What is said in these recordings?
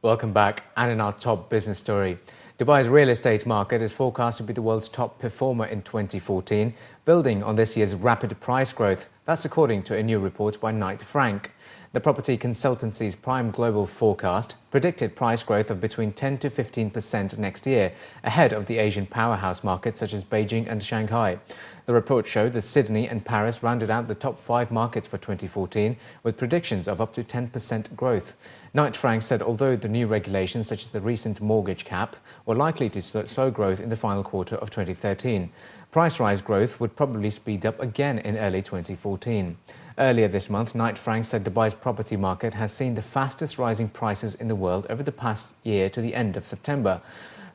Welcome back. And in our top business story, Dubai's real estate market is forecast to be the world's top performer in 2014, building on this year's rapid price growth. That's according to a new report by Knight Frank. The property consultancy's Prime Global forecast predicted price growth of between 10 to 15% next year, ahead of the Asian powerhouse markets such as Beijing and Shanghai. The report showed that Sydney and Paris rounded out the top 5 markets for 2014, with predictions of up to 10% growth. Knight Frank said although the new regulations, such as the recent mortgage cap, were likely to slow growth in the final quarter of 2013, price rise growth would probably speed up again in early 2014. Earlier this month, Knight Frank said Dubai's property market has seen the fastest rising prices in the world over the past year to the end of September.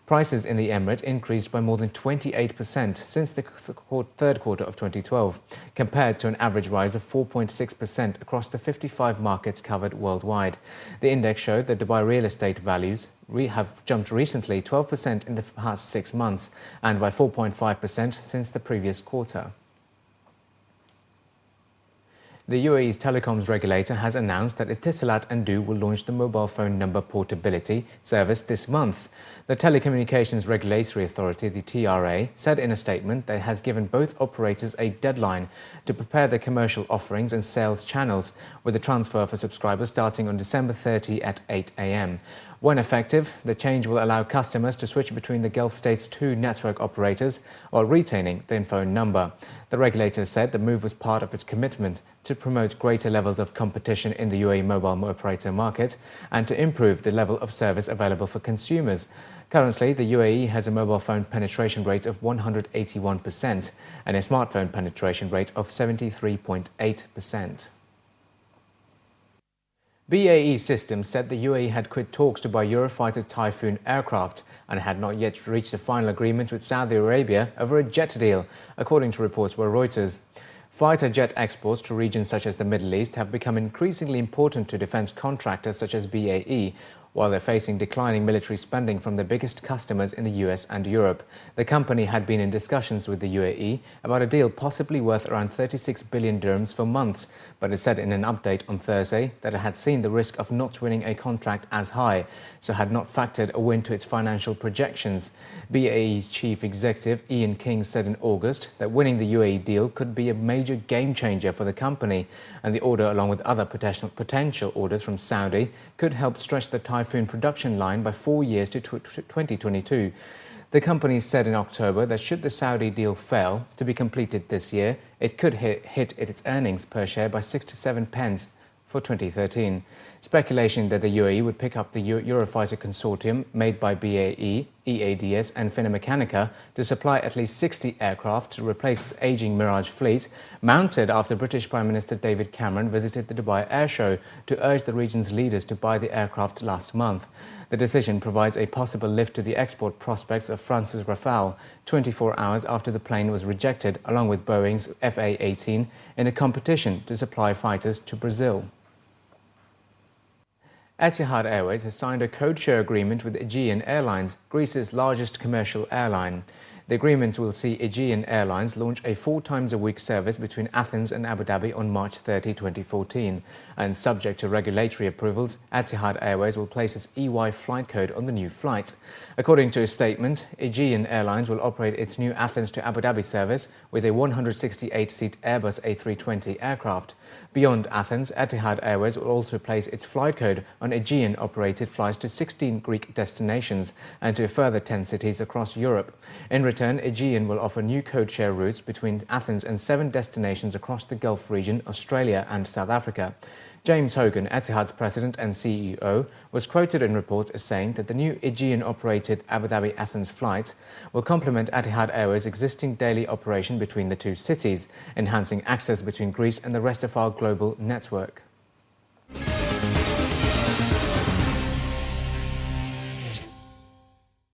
Prices in the Emirate increased by more than 28% since the third quarter of 2012, compared to an average rise of 4.6% across the 55 markets covered worldwide. The index showed that Dubai real estate values have jumped recently 12% in the past 6 months and by 4.5% since the previous quarter. The UAE's telecoms regulator has announced that Etisalat and Du will launch the mobile phone number portability service this month. The Telecommunications Regulatory Authority, the TRA, said in a statement that it has given both operators a deadline to prepare their commercial offerings and sales channels, with the transfer for subscribers starting on December 30 at 8 a.m. When effective, the change will allow customers to switch between the Gulf states' 2 network operators while retaining their phone number. The regulator said the move was part of its commitment to promote greater levels of competition in the UAE mobile operator market and to improve the level of service available for consumers. Currently, the UAE has a mobile phone penetration rate of 181% and a smartphone penetration rate of 73.8%. BAE Systems said the UAE had quit talks to buy Eurofighter Typhoon aircraft and had not yet reached a final agreement with Saudi Arabia over a jet deal, according to reports by Reuters. Fighter jet exports to regions such as the Middle East have become increasingly important to defense contractors such as BAE, while they're facing declining military spending from their biggest customers in the US and Europe. The company had been in discussions with the UAE about a deal possibly worth around 36 billion dirhams for months, but it said in an update on Thursday that it had seen the risk of not winning a contract as high, so had not factored a win to its financial projections. BAE's chief executive Ian King said in August that winning the UAE deal could be a major game changer for the company, and the order, along with other potential orders from Saudi, could help stretch the Typhoon production line by 4 years to 2022. The company said in October that should the Saudi deal fail to be completed this year, it could hit its earnings per share by 6 to 7 pence for 2013. Speculation that the UAE would pick up the Eurofighter consortium made by BAE, EADS and Finameccanica to supply at least 60 aircraft to replace its aging Mirage fleet mounted after British Prime Minister David Cameron visited the Dubai Air Show to urge the region's leaders to buy the aircraft last month. The decision provides a possible lift to the export prospects of France's Rafale, 24 hours after the plane was rejected along with Boeing's FA-18 in a competition to supply fighters to Brazil. Etihad Airways has signed a codeshare agreement with Aegean Airlines, Greece's largest commercial airline. The agreements will see Aegean Airlines launch a 4 times a week service between Athens and Abu Dhabi on March 30, 2014. And subject to regulatory approvals, Etihad Airways will place its EY flight code on the new flight. According to a statement, Aegean Airlines will operate its new Athens to Abu Dhabi service with a 168-seat Airbus A320 aircraft. Beyond Athens, Etihad Airways will also place its flight code on Aegean-operated flights to 16 Greek destinations and to a further 10 cities across Europe. In return, Aegean will offer new codeshare routes between Athens and 7 destinations across the Gulf region, Australia and South Africa. James Hogan, Etihad's president and CEO, was quoted in reports as saying that the new Aegean-operated Abu Dhabi-Athens flight will complement Etihad Airways' existing daily operation between the 2 cities, enhancing access between Greece and the rest of our global network.